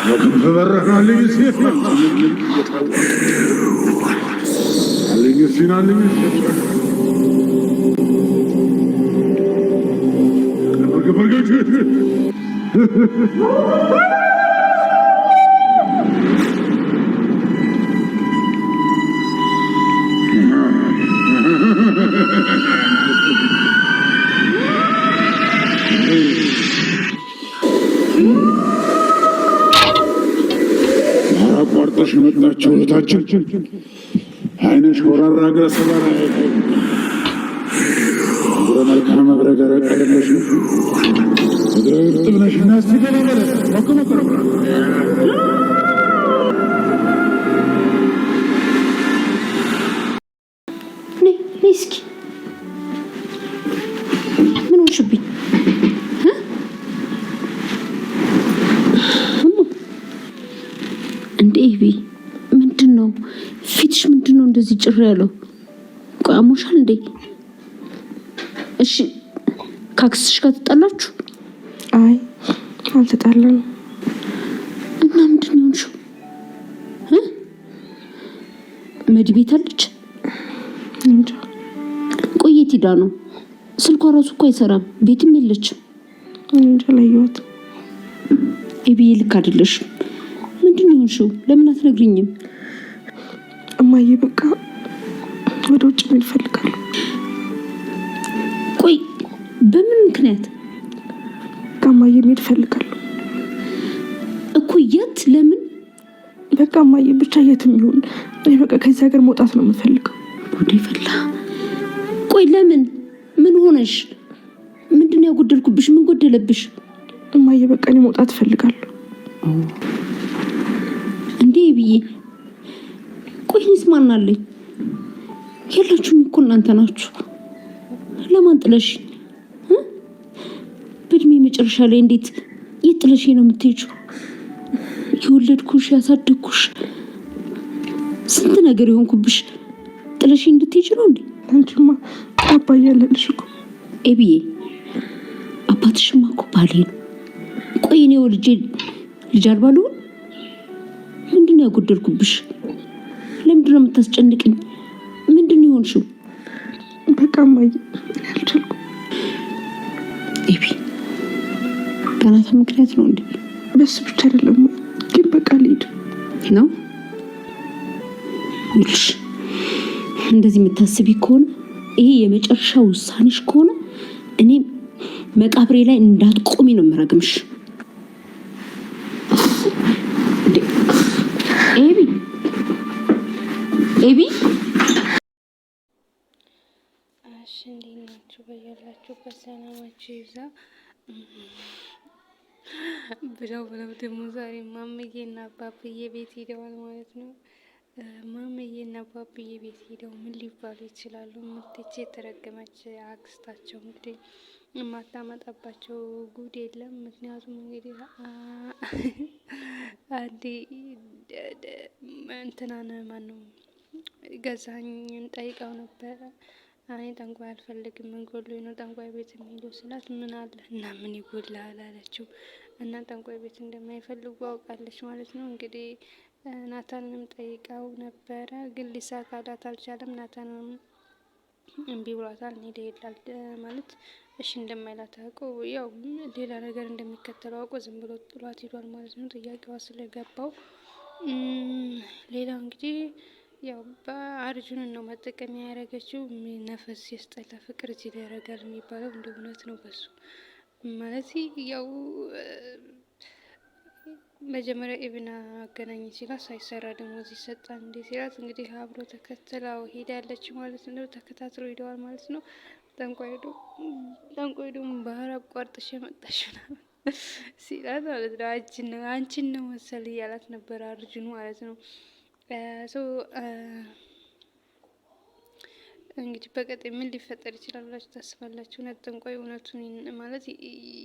فبرهنا لي سيف علي فينا علي አቋርጠሽ መጣችሁ እህታችን አይነሽ ወራራ እግረ ሰባራ እግረ መልካም እግረ ደረቅ አይደለሽ እግረ እርጥብ ነሽ እና እስቲ ገለበለ መከመከረ እስኪ ምን ሆንሽብኝ? እንዴ ኤቢ ምንድን ነው ፊትሽ? ምንድን ነው እንደዚህ ጭር ያለው? ቆይ አሞሻል እንዴ? እሺ ካክስሽ ጋር ተጣላችሁ? አይ አልተጣላንም። እና ምንድን ነው የሆንሽው? መዲ ቤት አለች? እንጃ። ቆይ የት ሄዳ ነው? ስልኳ ራሱ እኮ አይሰራም፣ ቤትም የለችም። እንጃ ለየዋት። ኤቢ ልክ አይደለሽም። ምንድን ነው የሆንሽው? ለምን አትነግሪኝም? እማዬ በቃ ወደ ውጭ መሄድ እፈልጋለሁ። ቆይ በምን ምክንያት? እማዬ መሄድ እፈልጋለሁ እኮ። የት? ለምን? በቃ እማዬ ብቻ የትም ይሁን እኔ በቃ ከዚህ ሀገር መውጣት ነው የምፈልገው። ወዴ ፈላ። ቆይ ለምን? ምን ሆነሽ? ምንድን ያጎደልኩብሽ? ምን ጎደለብሽ? እማዬ በቃ እኔ መውጣት እፈልጋለሁ። እንዴ ብዬ ቆይ እኔስ ማን አለኝ? የላችሁም እኮ እናንተ ናችሁ። ለማን ጥለሽ? በእድሜ መጨረሻ ላይ እንዴት የት ጥለሽ ነው የምትሄጂው? የወለድኩሽ ያሳደግኩሽ ስንት ነገር የሆንኩብሽ ጥለሽ እንድትሄጂ ነው እንዴ? አንቺማ አባዬ ያለልሽ እኮ ኤቢዬ። አባትሽማ እኮ ባሌ ነው። ቆይ እኔ ወልጄ ልጅ አልባ ልሆን? ምንድን ነው ያጎደልኩብሽ? ለምንድን ነው የምታስጨንቅኝ? ምንድን ነው የሆንሽው? በቃ እማዬ አልቻልኩም። ኤቢ በናታ ምክንያት ነው እንዴ? በሱ ብቻ አይደለም ግን በቃ ልሂድ ነው። ይልሽ እንደዚህ የምታስቢ ከሆነ ይሄ የመጨረሻ ውሳኔሽ ከሆነ እኔ መቃብሬ ላይ እንዳትቆሚ ነው የምረግምሽ። ኤቢ ኤቢ። እሺ እንዴት ናችሁ? በያላችሁበት ሰላማችሁ ይብዛ። ብለው ደግሞ ዛሬ ማመዬና አባብዬ ቤት ሄደዋል ማለት ነው። ማመዬና አባብዬ ቤት ሄደው ምን ሊባሉ ይችላሉ? ምትቼ የተረገመች አክስታቸው እንግዲህ የማታመጣባቸው ጉድ የለም። ምክንያቱም እንግዲህ አንዴ እንትናን ማን ነው ገዛኸኝን ጠይቀው ነበረ። እኔ ጠንቋይ አልፈልግም፣ ምን ጎሎኝ ነው ጠንቋይ ቤት የሚሄደው ስላት፣ ምን አለ እና ምን ይጎላል አለችው። እና ጠንቋይ ቤት እንደማይፈልጉ አውቃለች ማለት ነው። እንግዲህ ናታንንም ጠይቀው ነበረ፣ ግን ሊሳካላት አልቻለም። ናታንንም እምቢ ብሏታል። እኔ ይላል ማለት እሺ እንደማይላት አውቆ ያው ሌላ ነገር እንደሚከተለው አውቆ ዝም ብሎ ጥሏት ሄዷል ማለት ነው፣ ጥያቄዋ ስለገባው። ሌላው እንግዲህ ያው በአርጁንን ነው መጠቀሚያ ያደረገችው። ነፈስ ሲያስጠላ ፍቅር እዚህ ላይ ያደርጋል የሚባለው እንደ እውነት ነው። በሱ ማለት ያው መጀመሪያ ኢብና አገናኝ ሲላት ሳይሰራ ደግሞ እዚህ ሰጣ እንዴ ሲላት እንግዲህ አብሮ ተከትላው ሄዳለች ማለት ነው። ተከታትሎ ሄደዋል ማለት ነው። ጠንቋይ ደግሞ ባህር አቋርጥሽ የመጣሽ ሲላት ማለት ነው። አንቺን ነው መሰል እያላት ነበር አርጁኑ ማለት ነው። እንግዲህ በቀጣይ ምን ሊፈጠር ይችላል ብላችሁ ታስባላችሁ? እውነት ጠንቋይ እውነቱን ማለት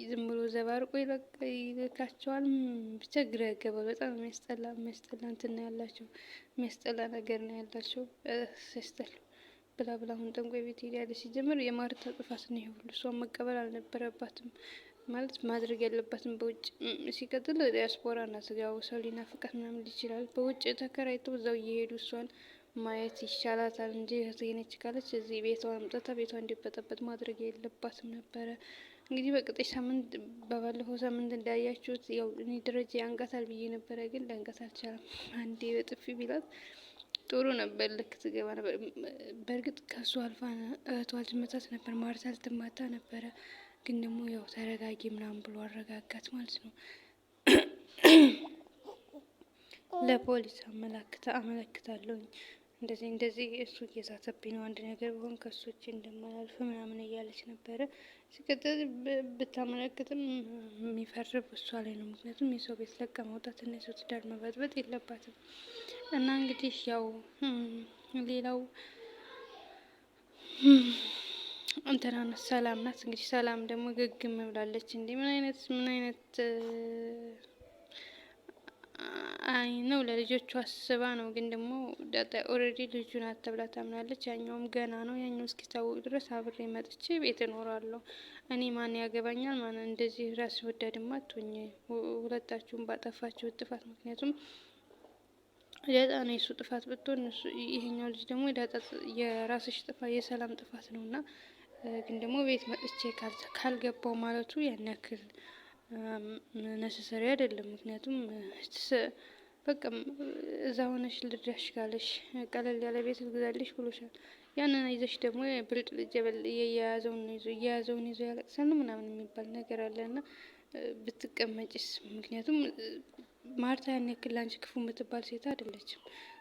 ዝም ብሎ ዘባርቆ ይልካቸዋል? ብቻ ግራ ያገባል። በጣም የሚያስጠላ እንትን ነው ያላቸው፣ የሚያስጠላ ነገር ነው ያላቸው። ሲያስጠላ ብላ አሁን ጠንቋይ ቤት ሄዳለች። ሲጀምር የማርታ ጥፋት ነው ይሄ ሁሉ። እሷን መቀበል አልነበረባትም። ማለት ማድረግ ያለባትን በውጭ ሲቀጥል ዲያስፖራ ናት። ያው ሰው ሊናፍቃት ምናምን ይችላል። በውጭ ተከራይተው እዛው እየሄዱ እሷን ማየት ይሻላታል እንጂ እህቴ ነች ካለች እዚህ ቤቷ አምጥታ ቤቷ እንዲበጠበጥ ማድረግ የለባትም ነበረ። እንግዲህ በቀጣይ ሳምንት በባለፈው ሳምንት እንዳያችሁት ያው እኔ ደረጃ ያንቃታል ብዬ ነበረ፣ ግን ሊያንቃት አልቻለም። አንዴ በጥፊ ቢላት ጥሩ ነበር፣ ልክ ትገባ ነበር። በእርግጥ ከሱ አልፋ እህቷ ልትመታት ነበር፣ ማርታ ልትማታ ነበረ። ግን ደግሞ ያው ተረጋጊ ምናምን ብሎ አረጋጋት ማለት ነው። ለፖሊስ አመለክታለሁኝ እንደዚህ እሱ እየዛተብኝ ነው፣ አንድ ነገር ቢሆን ከሱ ውጭ እንደማላልፍ ምናምን እያለች ነበረ። ሲቀጥል ብታመለክትም የሚፈርብ እሷ ላይ ነው። ምክንያቱም የሰው ቤት ለቃ መውጣት እና የሰው ትዳር መበጥበጥ የለባትም። እና እንግዲህ ያው ሌላው እንትና ሰላም ናት። እንግዲህ ሰላም ደግሞ ግግም ብላለች። እንዴ ምን አይነት አይ ነው ለልጆቹ አስባ ነው። ግን ደግሞ ዳጣ ኦልሬዲ ልጁን አተብላ ታምናለች። ያኛውም ገና ነው። ያኛው እስኪታወቅ ድረስ አብሬ መጥቼ ቤት እኖራለሁ። እኔ ማን ያገባኛል? ማን እንደዚህ ራስ ወዳድማ አትሁኝ። ሁለታችሁም ባጠፋችሁ ጥፋት፣ ምክንያቱም ዳጣ ነው የሱ ጥፋት ብትሆን ይሄኛው ልጅ ደግሞ ዳጣ የራስሽ ጥፋት የሰላም ጥፋት ነው። እና ግን ደግሞ ቤት መጥቼ ካልገባው ማለቱ ያን ያክል ነሰሰሪ አይደለም። ምክንያቱም በቃ እዛ ሆነሽ ልድረሽ ካለሽ ቀለል ያለ ቤት ልግዛልሽ ብሎሻል። ያንን ይዘሽ ደግሞ ብልጥ ልጅ የያዘውን ይዞ ያለቅሳል ምናምን የሚባል ነገር አለ እና ብትቀመጭስ? ምክንያቱም ማርታ ያን ያክል ላንቺ ክፉ የምትባል ሴት አይደለችም።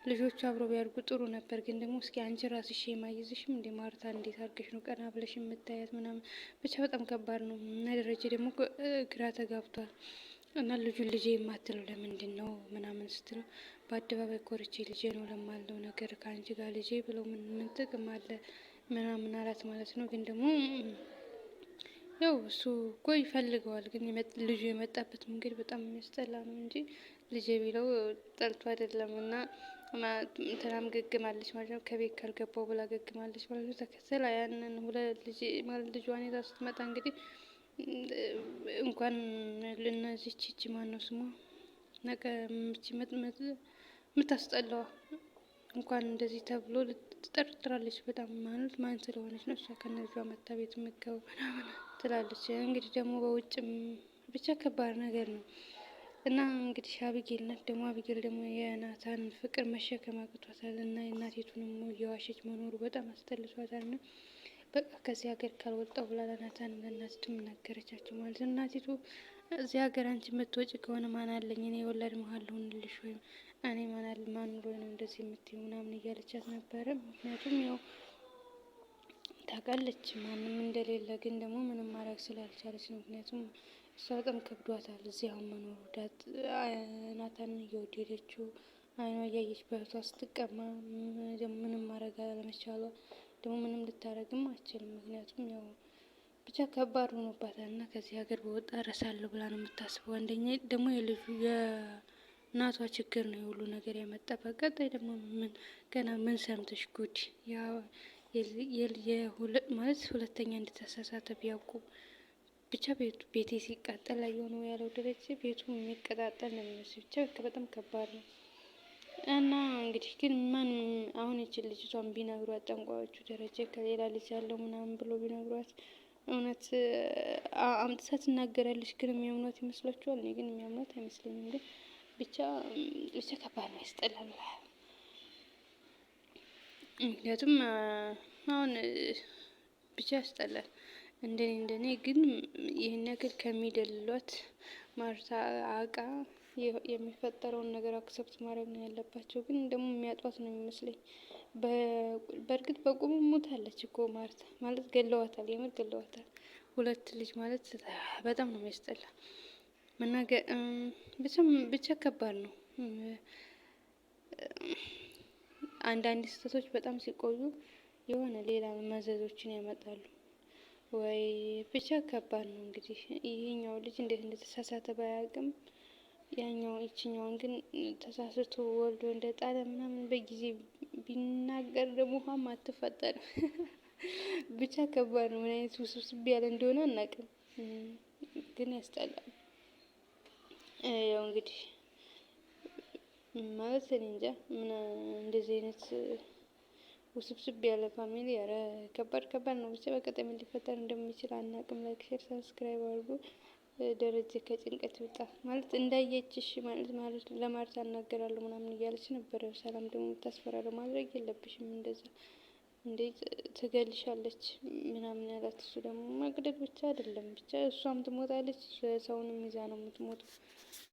ልጆቹ አብረው ቢያድጉ ጥሩ ነበር። ግን ደግሞ እስኪ አንቺ ራስሽ የማይዝሽም እንደ ማርታ እንዴት አድርገሽ ነው ቀና ብለሽ የምታያት ምናምን? ብቻ በጣም ከባድ ነው። እና ደረጀ ደግሞ ግራ ተጋብቷል። እና ልጁን ልጄ የማትለው ለምንድን ነው ምናምን ስትለው በአደባባይ ኮርቼ ልጄ ነው ለማለው ነገር ከአንቺ ጋር ልጄ ብለው ምን ጥቅም አለ ምናምን አላት ማለት ነው። ግን ደግሞ ያው እሱ እኮ ይፈልገዋል። ግን ልጁ የመጣበት መንገድ በጣም የሚያስጠላ ነው እንጂ ልጄ ቢለው ጠልቶ አይደለም። እና እንትናም ገግማለች ማለት ነው። ከቤት ካልገባው ብላ ገግማለች ማለት ነው። ተከተላ ያንን ሁለት ልጅ ማለት ልጇን ይዛ ስትመጣ እንግዲህ እንኳን ልነዚች እቺ ማን ነው ስሟ ነገ የምታስጠላዋ እንኳን እንደዚህ ተብሎ ትጠርጥራለች። በጣም ማለት ማን ስለሆነች ነው እሷ ከነጇ መታ ቤት የምትገባው ምናምን ትላለች። እንግዲህ ደግሞ በውጭም ብቻ ከባድ ነገር ነው። እና እንግዲህ አቢጌል ናት ደግሞ አቢጌል ደግሞ የናታን ፍቅር መሸከም አቅቷታል። እና የእናቲቱንም እየዋሸች መኖሩ በጣም አስጠልቷታል። እና በቃ ከዚህ ሀገር ካልወጣሁ ብላ ለናታን ለእናቲቱ ነገረቻቸው ማለት ነው። እናቲቱ እዚህ ሀገር አንቺ የምትወጪ ከሆነ ማን አለኝ እኔ የወላድ መሀል ልሆንልሽ ወይም እኔ ማን ኑሮ ነው እንደዚህ የምትይው ምናምን እያለቻት ነበረ። ምክንያቱም ያው ታውቃለች ማንም እንደሌለ፣ ግን ደግሞ ምንም ማድረግ ስላልቻለች ነው። ምክንያቱም እሷ በጣም ከብዷታል እዚህ አሁን መኖሩ። ናታንን እየወደደችው አይኗ እያየች በእህቷ ስትቀማ ደግሞ ምንም ማድረግ አለመቻሏ ደግሞ ምንም ልታረግም አትችልም። ምክንያቱም ያው ብቻ ከባድ ሆኖባታል። እና ከዚህ ሀገር በወጣ እረሳለሁ ብላ ነው የምታስበው። አንደኛ ደግሞ የልጁ የእናቷ ችግር ነው የሁሉ ነገር ያመጣ። በቀጣይ ደግሞ ገና ምን ሰምተሽ ጉድ ማለት ሁለተኛ እንድተሳሳተ ቢያውቁ ብቻ ቤቴ ሲቃጠል ላይ የሆነው ያለው ደረጀ ቤቱ የሚቀጣጠል ነው የሚመስል። ብቻ በጣም ከባድ ነው። እና እንግዲህ ግን ማን አሁን ይችል ልጅቷን ቢነግሯት ጠንቋዮቹ ደረጀ ከሌላ ልጅ ያለው ምናምን ብሎ ቢነግሯት እውነት አምጥታ ትናገራለች። ግን የሚያምኗት ይመስላችኋል? እኔ ግን የሚያምኗት አይመስለኝም። ግን ብቻ ከባድ ነው፣ ያስጠላል። ምክንያቱም አሁን ብቻ ያስጠላል። እንደኔ ግን ይህን ያክል ከሚደልሏት ማርታ አቃ የሚፈጠረውን ነገር አክሰፕት ማድረግ ነው ያለባቸው። ግን ደግሞ የሚያጧት ነው የሚመስለኝ። በእርግጥ በቁሙ ሞታለች እኮ ማርታ ማለት ገለዋታል፣ የምር ገለዋታል። ሁለት ልጅ ማለት በጣም ነው የሚያስጠላ። መናገር ብቻ ከባድ ነው። አንዳንድ ስህተቶች በጣም ሲቆዩ የሆነ ሌላ መዘዞችን ያመጣሉ። ወይ ብቻ ከባድ ነው። እንግዲህ ይሄኛው ልጅ እንዴት እንደተሳሳተ ባያውቅም ይችኛውን ግን ተሳስቶ ወልዶ እንደጣለ ምናምን በጊዜ ቢናገር ደግሞ ውሃም አትፈጠርም። ብቻ ከባድ ነው። ምን አይነት ውስብስብ ያለ እንደሆነ አናውቅም። ግን ያስጠላል። ያው እንግዲህ ማለት እኔ እንጃ ምን እንደዚህ አይነት ውስብስብ ያለ ፋሚሊ ኧረ ከባድ ነው። ብቻ በቀጣይ ምን ሊፈጠር እንደሚችል አናውቅም። ላይክ ሼር ሰብስክራይብ አድርጉ። ደረጀ ከጭንቀት ይውጣ ማለት እንዳየችሽ ማለት ለማርታ እናገራለሁ ምናምን እያለች ነበረ። ሰላም ደግሞ የምታስፈራረው ማድረግ የለብሽም እንደዛ እንዴ ትገልሻለች ምናምን ያላት። እሱ ደግሞ መግደል ብቻ አይደለም ብቻ እሷም ትሞታለች፣ ሰውንም ይዛ ነው የምትሞተው።